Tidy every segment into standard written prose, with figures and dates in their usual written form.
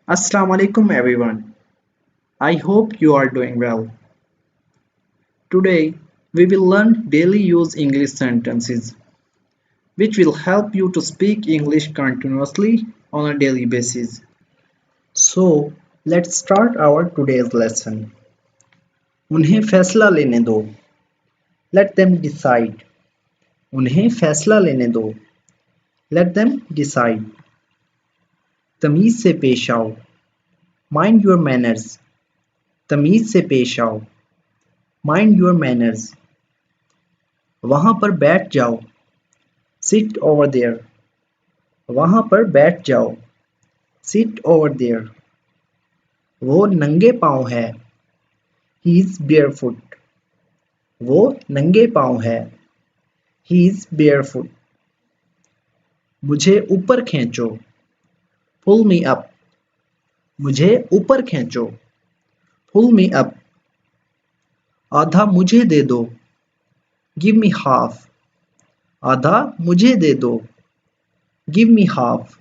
Assalamu alaikum everyone. I hope you are doing well. Today we will learn daily use English sentences which will help you to speak English continuously on a daily basis. So let's start our today's lesson. उन्हें फैसला लेने दो. Let them decide. उन्हें फैसला लेने दो. Let them decide. तमीज से पेश आओ. Mind your manners. तमीज से पेश आओ. Mind your manners. वहां पर बैठ जाओ. Sit over there. वहां पर बैठ जाओ. Sit over there. वो नंगे पांव है. He is barefoot. वो नंगे पांव है. He is barefoot. मुझे ऊपर खींचो. Pull me up. मुझे ऊपर खींचो. Pull me up. आधा मुझे दे दो. Give me half. आधा मुझे दे दो. Give me half.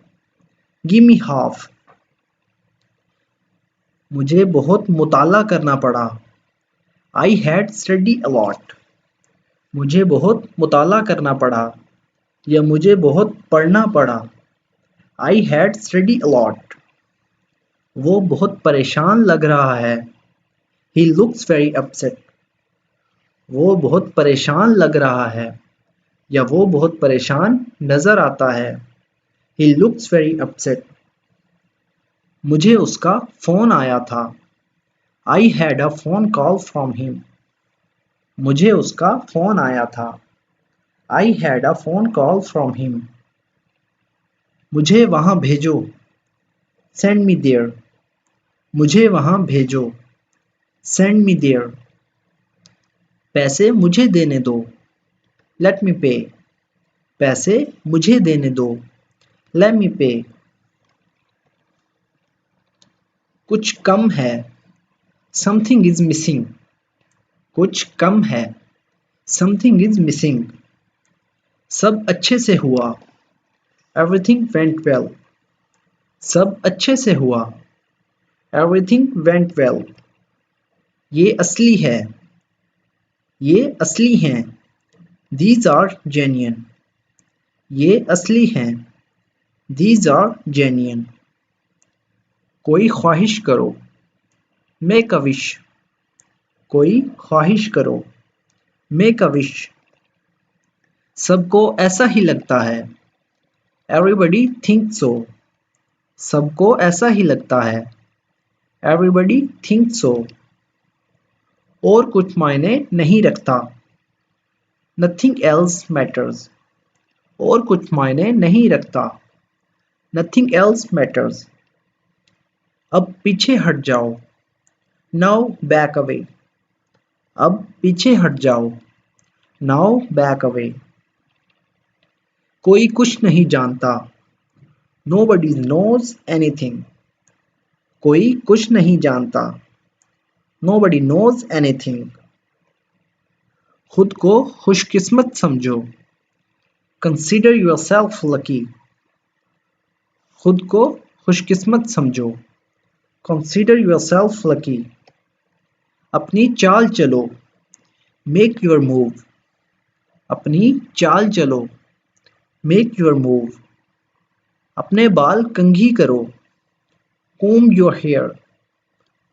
Give me half. मुझे बहुत मुताला करना पड़ा. I had study a lot. मुझे बहुत मुताला करना पड़ा या मुझे बहुत पढ़ना पड़ा. I had study a lot. वो बहुत परेशान लग रहा है. He looks very upset. वो बहुत परेशान लग रहा है या वो बहुत परेशान नजर आता है. He looks very upset. मुझे उसका फोन आया था. I had a phone call from him. मुझे उसका फोन आया था. I had a phone call from him. मुझे वहां भेजो. Send me there. मुझे वहां भेजो. Send me there. पैसे मुझे देने दो. Let me pay. पैसे मुझे देने दो. Let me pay. कुछ कम है. Something is missing. कुछ कम है. Something is missing. सब अच्छे से हुआ. Everything went well. सब अच्छे से हुआ. Everything went well. ये असली है. ये असली हैं. These are genuine. ये असली हैं. These are genuine. कोई ख्वाहिश करो. Make a wish. कोई ख्वाहिश करो. Make a wish. सबको ऐसा ही लगता है. Everybody thinks so. सबको ऐसा ही लगता है. Everybody thinks so. और कुछ मायने नहीं रखता. Nothing else matters. और कुछ मायने नहीं रखता. Nothing else matters. अब पीछे हट जाओ. Now back away. अब पीछे हट जाओ. Now back away. कोई कुछ नहीं जानता. Nobody knows anything. कोई कुछ नहीं जानता. Nobody knows anything. खुद को खुशकिस्मत समझो. Consider yourself lucky. खुद को खुशकिस्मत समझो. Consider yourself lucky. अपनी चाल चलो. Make your move. अपनी चाल चलो. Make your move. अपने बाल कंघी करो. Comb your hair.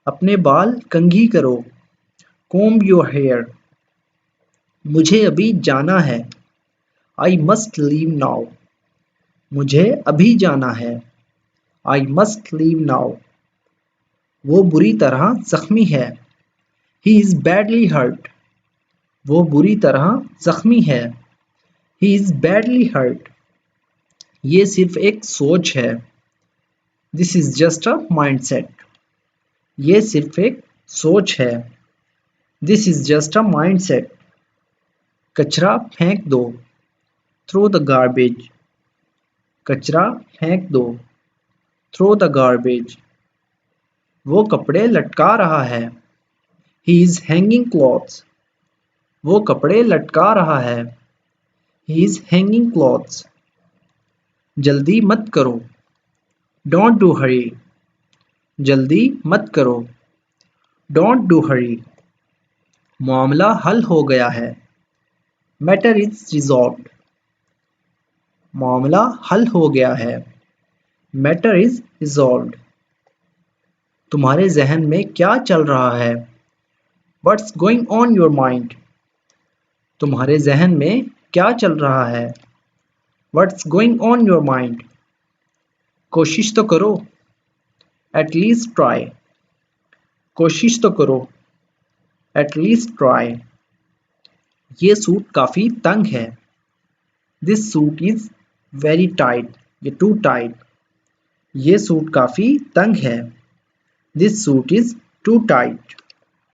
अपने बाल कंघी करो. Comb your hair. मुझे अभी जाना है. I must leave now. मुझे अभी जाना है. I must leave now. वो बुरी तरह जख्मी है. He is badly hurt. वो बुरी तरह जख्मी है. He is badly hurt. ये सिर्फ एक सोच है. This is just a mindset. ये सिर्फ एक सोच है. This is just a mindset. कचरा फेंक दो. Throw the garbage. कचरा फेंक दो. Throw the garbage. वो कपड़े लटका रहा है. He is hanging clothes. वो कपड़े लटका रहा है. He is hanging clothes. जल्दी मत करो. Don't do hurry. जल्दी मत करो, डोंट डू हरी। मामला हल हो गया है, मैटर इज रिजॉल्व्ड। मामला हल हो गया है, मैटर इज रिजॉल्व्ड। तुम्हारे जहन में क्या चल रहा है, what's going on your mind. तुम्हारे जहन में क्या चल रहा है, what's going on your mind. कोशिश तो करो, एट लीस्ट ट्राई। कोशिश तो करो, एट लीस्ट ट्राई। ये सूट काफी तंग है, this suit is very tight, ये टू टाइट। ये सूट काफी तंग है, this suit is too tight.